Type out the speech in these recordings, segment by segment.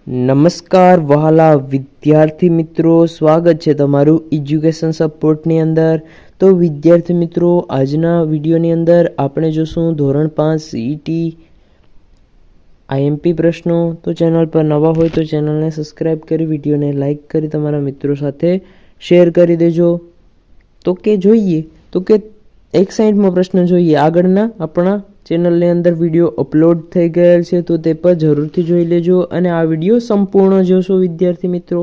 નમસ્કાર વહાલા વિદ્યાર્થી મિત્રો, સ્વાગત છે તમારું એજ્યુકેશન સપોર્ટની અંદર. તો વિદ્યાર્થી મિત્રો, આજના વિડીયોની અંદર આપણે જોશું ધોરણ 5 સીઈટી આઈએમપી પ્રશ્નો. તો ચેનલ પર નવા હોય તો ચેનલને સબસ્ક્રાઈબ કરી, વિડીયોને લાઇક કરી તમારા મિત્રો સાથે શેર કરી દેજો. તો કે જોઈએ તો કે 61મો પ્રશ્ન જોઈએ. આગળના આપણા ચેનલની અંદર વિડીયો અપલોડ થઈ ગયેલ છે, તો તે પર જરૂરથી જોઈ લેજો અને આ વિડીયો સંપૂર્ણ જોશો વિદ્યાર્થી મિત્રો.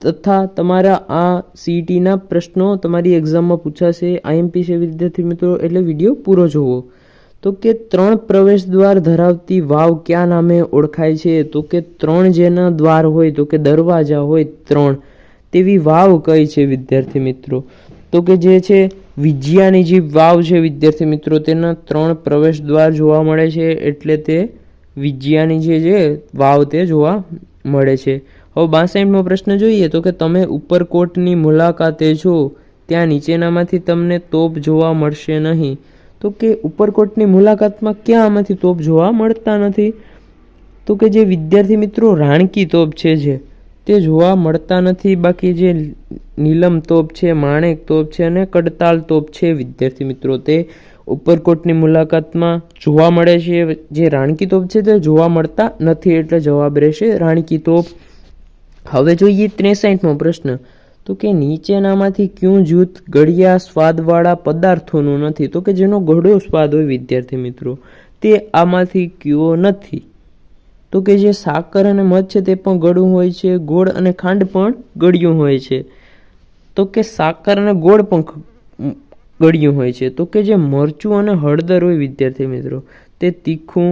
તથા તમારા આ સીઈટીના પ્રશ્નો તમારી એક્ઝામમાં પૂછાશે, આઈએમપી છે વિદ્યાર્થી મિત્રો, એટલે વિડીયો પૂરો જોવો. તો કે 3 પ્રવેશ દ્વાર ધરાવતી વાવ કયા નામે ઓળખાય છે? તો કે 3 જેના દ્વાર હોય, તો કે દરવાજા હોય 3, તેવી વાવ કઈ છે વિદ્યાર્થી મિત્રો? તો કે જે છે વિજયાની જે વાવ છે વિદ્યાર્થી મિત્રો, તેના 3 પ્રવેશ દ્વાર જોવા મળે છે, એટલે તે વિજયાની જે વાવ તે જોવા મળે છે. હવે 62મો પ્રશ્ન જોઈએ. તો કે તમે ઉપરકોટની મુલાકાતે છો, ત્યાં નીચેનામાંથી તમને તોપ જોવા મળશે નહીં. તો કે ઉપરકોટની મુલાકાતમાં ક્યાં આમાંથી તોપ જોવા મળતા નથી? તો કે જે વિદ્યાર્થી મિત્રો રાણકી તોપ છે તે જોવા મળતા નથી. બાકી જે નીલમ તોપ છે, માણેક તોપ છે અને કડતાલ તોપ છે વિદ્યાર્થી મિત્રો, તે ઉપરકોટની મુલાકાતમાં જોવા મળે છે. જે રાણકી તોપ છે તે જોવા મળતા નથી, એટલે જવાબ રહેશે રાણકી તોપ. હવે જોઈએ 63મો પ્રશ્ન. તો કે નીચેનામાંથી કયું જૂથ ગળ્યા સ્વાદવાળા પદાર્થોનું નથી? તો કે જેનો ગળ્યો સ્વાદ હોય વિદ્યાર્થી મિત્રો, તે આમાંથી કયો નથી? તો કે જે સાકર અને મધ છે તે પણ ગળ્યું હોય છે, ગોળ અને ખાંડ પણ ગળ્યું હોય છે. તો કે સાકર અને ગોળ પણ ગળ્યું હોય છે. તો કે જે મરચું અને હળદર હોય વિદ્યાર્થી મિત્રો, તે તીખું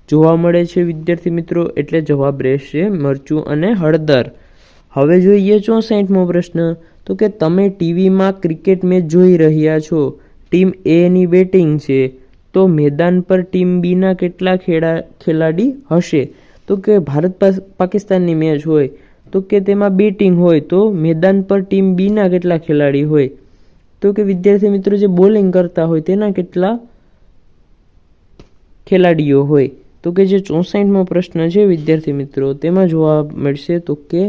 જોવા મળે છે વિદ્યાર્થી મિત્રો, એટલે જવાબ રહેશે મરચું અને હળદર. હવે જોઈએ 64મો પ્રશ્ન. તો કે તમે ટીવીમાં ક્રિકેટ મેચ જોઈ રહ્યા છો, ટીમ એ ની બેટિંગ છે, તો મેદાન પર ટીમ બીના કેટલા ખેલાડી હશે? તો કે ભારત પાકિસ્તાનની મેચ હોય તો કે તેમાં બેટિંગ હોય, તો મેદાન પર ટીમ બીના કેટલા ખેલાડી હોય? તો કે વિદ્યાર્થી મિત્રો જે બોલિંગ કરતા હોય તેના કેટલા ખેલાડીઓ હોય? તો કે જે 64મો પ્રશ્ન છે વિદ્યાર્થી મિત્રો, તેમાં જોવા મળશે તો કે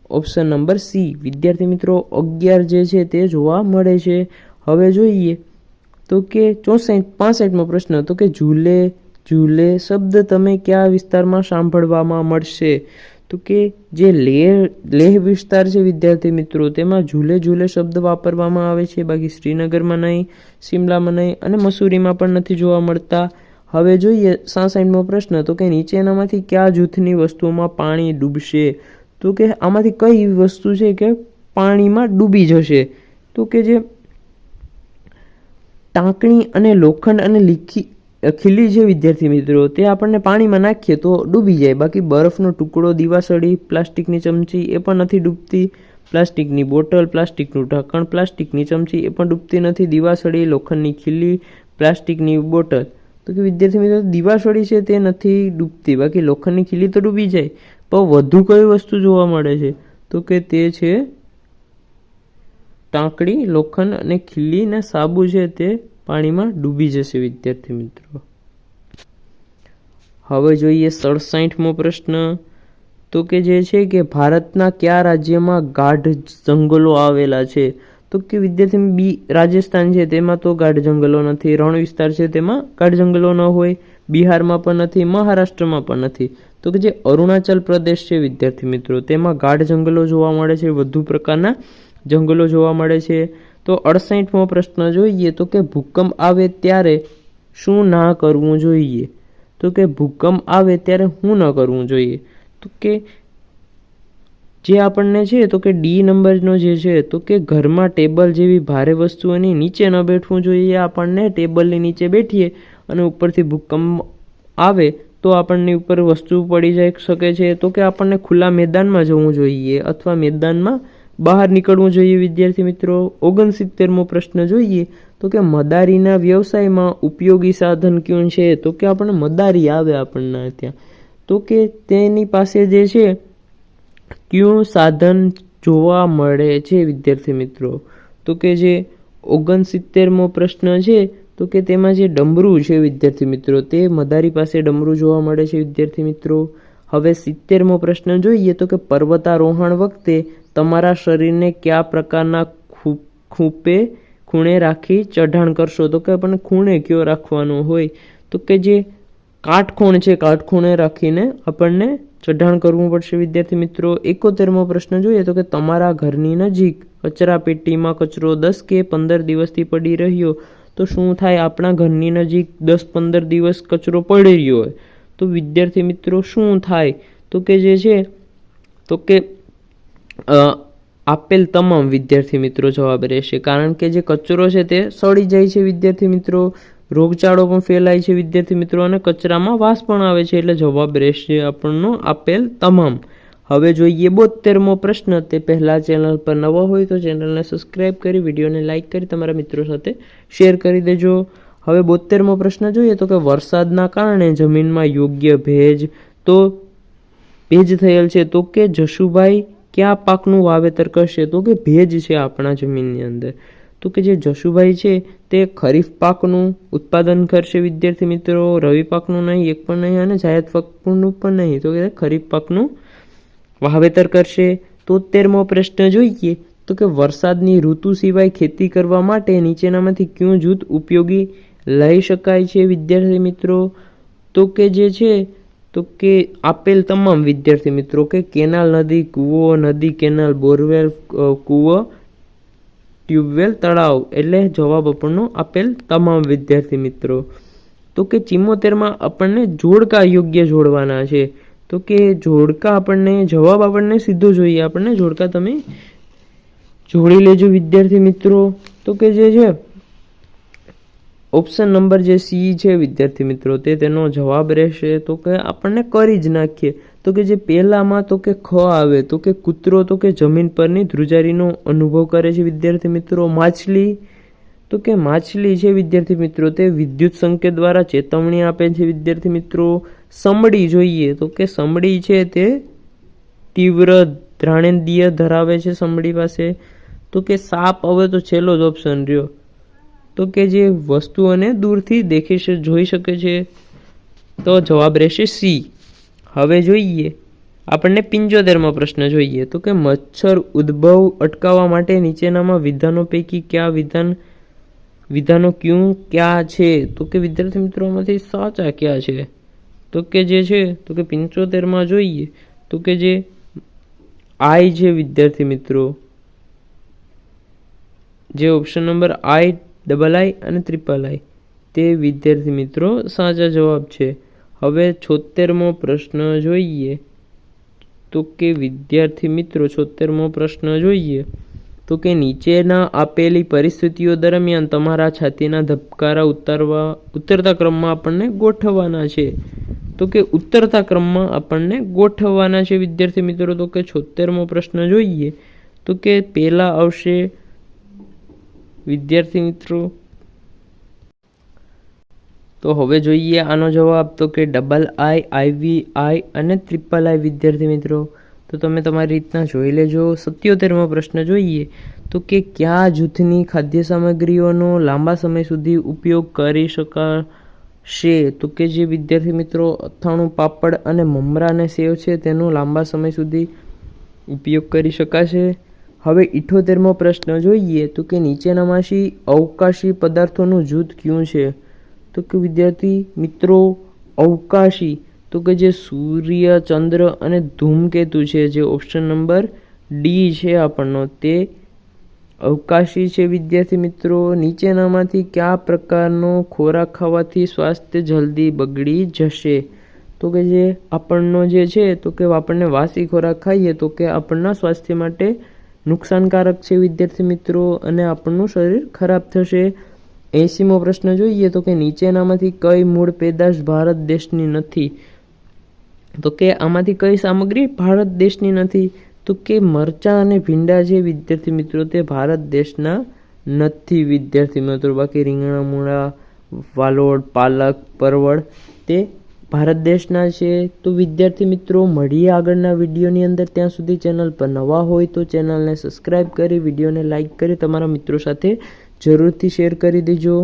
ઓપ્શન નંબર સી વિદ્યાર્થી મિત્રો 11 જે છે તે જોવા મળે છે. હવે જોઈએ તો કે 65મો પ્રશ્ન. તો કે ઝૂલે ઝૂલે શબ્દ તમે કયા વિસ્તારમાં સાંભળવામાં મળશે? તો કે જે લેહ વિસ્તાર છે વિદ્યાર્થી મિત્રો, તેમાં ઝૂલે ઝૂલે શબ્દ વાપરવામાં આવે છે. બાકી શ્રીનગરમાં નહીં, શિમલામાં નહીં અને મસૂરીમાં પણ નથી જોવા મળતા. હવે જોઈએ 66મો પ્રશ્ન. તો કે નીચેનામાંથી કયા જૂથની વસ્તુઓમાં પાણી ડૂબશે? તો કે આમાંથી કઈ એવી વસ્તુ છે કે પાણીમાં ડૂબી જશે? તો કે જે ટાંકણી અને લોખંડ અને ખીલી છે વિદ્યાર્થી મિત્રો, તે આપણને પાણીમાં નાખીએ તો ડૂબી જાય. બાકી બરફનો ટુકડો, દીવાસળી, પ્લાસ્ટિકની ચમચી એ પણ નથી ડૂબતી. પ્લાસ્ટિકની બોટલ, પ્લાસ્ટિકનું ઢાંકણ, પ્લાસ્ટિકની ચમચી એ પણ ડૂબતી નથી. દીવાસળી, લોખંડની ખીલી, પ્લાસ્ટિકની બોટલ. તો કે વિદ્યાર્થી મિત્રો દીવાસળી છે તે નથી ડૂબતી, બાકી લોખંડની ખીલી તો ડૂબી જાય. પણ વધુ કઈ વસ્તુ જોવા મળે છે? તો કે તે છે ટાંકણી, લોખંડ અને ખીલી ને સાબુ છે તે પાણીમાં ડૂબી જશે વિદ્યાર્થી મિત્રો. હવે જોઈએ 67મો પ્રશ્ન. તો કે જે છે કે ભારતના કયા રાજ્યમાં ગાઢ જંગલો આવેલા છે? તો કે વિદ્યાર્થી રાજસ્થાન છે તેમાં તો ગાઢ જંગલો નથી, રણ વિસ્તાર છે તેમાં ગાઢ જંગલો ન હોય, બિહારમાં પણ નથી, મહારાષ્ટ્રમાં પણ નથી. તો કે જે અરુણાચલ પ્રદેશ છે વિદ્યાર્થી મિત્રો, તેમાં ગાઢ જંગલો જોવા મળે છે, વધુ પ્રકારના જંગલો જોવા મળે છે. તો 68મો પ્રશ્ન જોઈએ. તો કે ભૂકંપ આવે ત્યારે શું ના કરવું જોઈએ? તો કે ભૂકંપ આવે ત્યારે શું ન કરવું જોઈએ? તો કે જે આપણને છે તો કે ડી નંબરનો જે છે, તો કે ઘરમાં ટેબલ જેવી ભારે વસ્તુઓની નીચે ન બેઠવું જોઈએ. આપણને ટેબલની નીચે બેઠીએ અને ઉપરથી ભૂકંપ આવે તો આપણને ઉપર વસ્તુ પડી જઈ શકે છે. તો કે આપણને ખુલ્લા મેદાનમાં જવું જોઈએ અથવા મેદાનમાં બહાર નીકળવું જોઈએ વિદ્યાર્થી મિત્રો. 69મો પ્રશ્ન જોઈએ. તો કે મદારીના વ્યવસાયમાં ઉપયોગી સાધન કયું છે? તો કે આપણને મદારી આવે આપણને ત્યાં, તો કે તેની પાસે જે છે કયું સાધન જોવા મળે છે વિદ્યાર્થી મિત્રો? તો કે જે 69મો પ્રશ્ન છે, તો કે તેમાં જે ડમરું છે વિદ્યાર્થી મિત્રો, તે મદારી પાસે ડમરું જોવા મળે છે વિદ્યાર્થી મિત્રો. હવે 70મો પ્રશ્ન જોઈએ તો કે પર્વતારોહણ વખતે તમારા શરીરને કયા પ્રકારના ખૂણે રાખી ચઢાણ કરશો? તો કે આપણને ખૂણે કયો રાખવાનો હોય? તો કે જે કાટખૂણ છે, કાટખૂણે રાખીને આપણને ચઢાણ કરવું પડશે વિદ્યાર્થી મિત્રો. 71મો પ્રશ્ન જોઈએ તો કે તમારા ઘરની નજીક કચરા પેટીમાં કચરો 10 કે 15 દિવસથી પડી રહ્યો તો શું થાય? આપણા ઘરની નજીક 10-15 દિવસ કચરો પડી રહ્યો હોય તો વિદ્યાર્થી મિત્રો શું થાય? તો કે જે છે તો કે આપેલ તમામ વિદ્યાર્થી મિત્રો જવાબ રહેશે, કારણ કે જે કચરો છે તે સડી જાય છે વિદ્યાર્થી મિત્રો, રોગચાળો પણ ફેલાય છે વિદ્યાર્થી મિત્રો, અને કચરામાં વાસ પણ આવે છે. એટલે જવાબ રહેશે આપણનો આપેલ તમામ. હવે જોઈએ 72મો પ્રશ્ન. તે પહેલાં ચેનલ પર નવા હોય તો ચેનલને સબસ્ક્રાઈબ કરી વિડીયોને લાઇક કરી તમારા મિત્રો સાથે શેર કરી દેજો. હવે 72મો પ્રશ્ન જોઈએ તો કે વરસાદના કારણે જમીનમાં યોગ્ય ભેજ થયેલ છે તો કે જશુભાઈ કયા પાકનું વાવેતર કરશે? તો કે ભેજ છે આપણા જમીનની અંદર, તો કે જે જશુભાઈ છે તે ખરીફ પાકનું ઉત્પાદન કરશે વિદ્યાર્થી મિત્રો, રવિ પાકનું નહીં, એક પણ નહીં, અને જાયદ પાકનું પણ નહીં, તો કે ખરીફ પાકનું વાવેતર કરશે. 73મો પ્રશ્ન જોઈએ તો કે વરસાદની ઋતુ સિવાય ખેતી કરવા માટે નીચેનામાંથી કયું જૂથ ઉપયોગી લઈ શકાય છે વિદ્યાર્થી મિત્રો? તો કે જે છે તો કે આપેલ તમામ વિદ્યાર્થી મિત્રો, કે કેનાલ, નદી, કૂવો, નદી, કેનાલ, બોરવેલ, કૂવો, ટ્યુબવેલ, તળાવ. એટલે જવાબ આપણનો આપેલ તમામ વિદ્યાર્થી મિત્રો. તો કે 74માં આપણને જોડકા યોગ્ય જોડવાના છે. તો કે જોડકા આપણને જવાબ આપણને સીધો જોઈએ, આપણને જોડકા તમે જોડી લેજો વિદ્યાર્થી મિત્રો. તો કે જે છે ઓપ્શન નંબર જે સી છે વિદ્યાર્થી મિત્રો તે તેનો જવાબ રહેશે. તો કે આપણને કરી જ નાખીએ. તો કે જે પહેલામાં તો કે ખ આવે તો કે કૂતરો તો કે જમીન પરની ધ્રુજારીનો અનુભવ કરે છે વિદ્યાર્થી મિત્રો. માછલી તો કે માછલી છે વિદ્યાર્થી મિત્રો તે વિદ્યુત સંકેત દ્વારા ચેતવણી આપે છે વિદ્યાર્થી મિત્રો. સમડી જોઈએ તો કે સમડી છે તે તીવ્ર ઘ્રાણેન્દ્રિય ધરાવે છે સમડી પાસે. તો કે સાપ હવે તો છેલ્લો જ ઓપ્શન રહ્યો, તો કે જે વસ્તુઓને દૂરથી જોઈ શકે છે, તો જવાબ રહેશે સી. હવે જોઈએ આપણને 75મો પ્રશ્ન જોઈએ તો કે મચ્છર ઉદ્ભવ અટકાવવા માટે નીચેનામાં વિધાનો પૈકી વિધાનો ક્યાં છે? તો કે વિદ્યાર્થી મિત્રો આમાંથી સાચા ક્યાં છે? તો કે જે છે તો કે 75માં જોઈએ તો કે જે આઈ છે વિદ્યાર્થી મિત્રો, જે ઓપ્શન નંબર I, અને I તે વિદ્યાર્થી મિત્રો સાચા જવાબ છે. હવે 76મો પ્રશ્ન જોઈએ તો કે વિદ્યાર્થી મિત્રો 76મો પ્રશ્ન જોઈએ તો કે નીચેના આપેલી પરિસ્થિતિઓ દરમિયાન તમારા છાતીના ધબકારા ઉતરતા ક્રમમાં આપણને ગોઠવવાના છે. તો કે ઉતરતા ક્રમમાં આપણને ગોઠવવાના છે વિદ્યાર્થી મિત્રો. તો કે 76મો પ્રશ્ન જોઈએ તો કે પહેલા આવશે વિદ્યાર્થી મિત્રો. તો હવે જોઈએ આનો જવાબ તો કે II, IV, I અને I વિદ્યાર્થી મિત્રો. તો તમે તમારી રીતના જોઈ લેજો. 77મો પ્રશ્ન જોઈએ તો કે કયા જૂથની ખાદ્ય સામગ્રીઓનો લાંબા સમય સુધી ઉપયોગ કરી શકાશે? તો કે જે વિદ્યાર્થી મિત્રો અથાણું, પાપડ અને મમરા અને સેવ છે તેનો લાંબા સમય સુધી ઉપયોગ કરી શકાશે. હવે 78મો પ્રશ્ન જોઈએ તો કે નીચેનામાંથી અવકાશી પદાર્થોનું જૂથ કયું છે? તો કે વિદ્યાર્થી મિત્રો અવકાશી તો કે જે સૂર્ય, ચંદ્ર અને ધૂમકેતુ છે, જે ઓપ્શન નંબર ડી છે આપણનો તે અવકાશી છે વિદ્યાર્થી મિત્રો. નીચેનામાંથી કયા પ્રકારનો ખોરાક ખાવાથી સ્વાસ્થ્ય જલ્દી બગડી જશે? તો કે જે આપણનો જે છે તો કે આપણને વાસી ખોરાક ખાઈએ તો કે આપણના સ્વાસ્થ્ય માટે નુકસાનકારક છે વિદ્યાર્થી મિત્રો, અને આપણનું શરીર ખરાબ થશે. 80મો પ્રશ્ન જોઈએ તો કે નીચેનામાંથી કઈ મૂળ પેદાશ ભારત દેશની નથી? તો કે આમાંથી કઈ સામગ્રી ભારત દેશની નથી? તો કે મરચાં અને ભીંડા જે વિદ્યાર્થી મિત્રો તે ભારત દેશના નથી વિદ્યાર્થી મિત્રો. બાકી રીંગણા, મૂળા, વાલોળ, પાલક, પરવળ તે ભારત દેશના છે. તો વિદ્યાર્થી મિત્રો મળીએ આગળના વિડીયોની અંદર. ત્યાં સુધી ચેનલ પર નવા હોય તો ચેનલને સબસ્ક્રાઈબ કરી વિડીયોને લાઇક કરી તમારા મિત્રો સાથે જરૂરથી શેર કરી દેજો.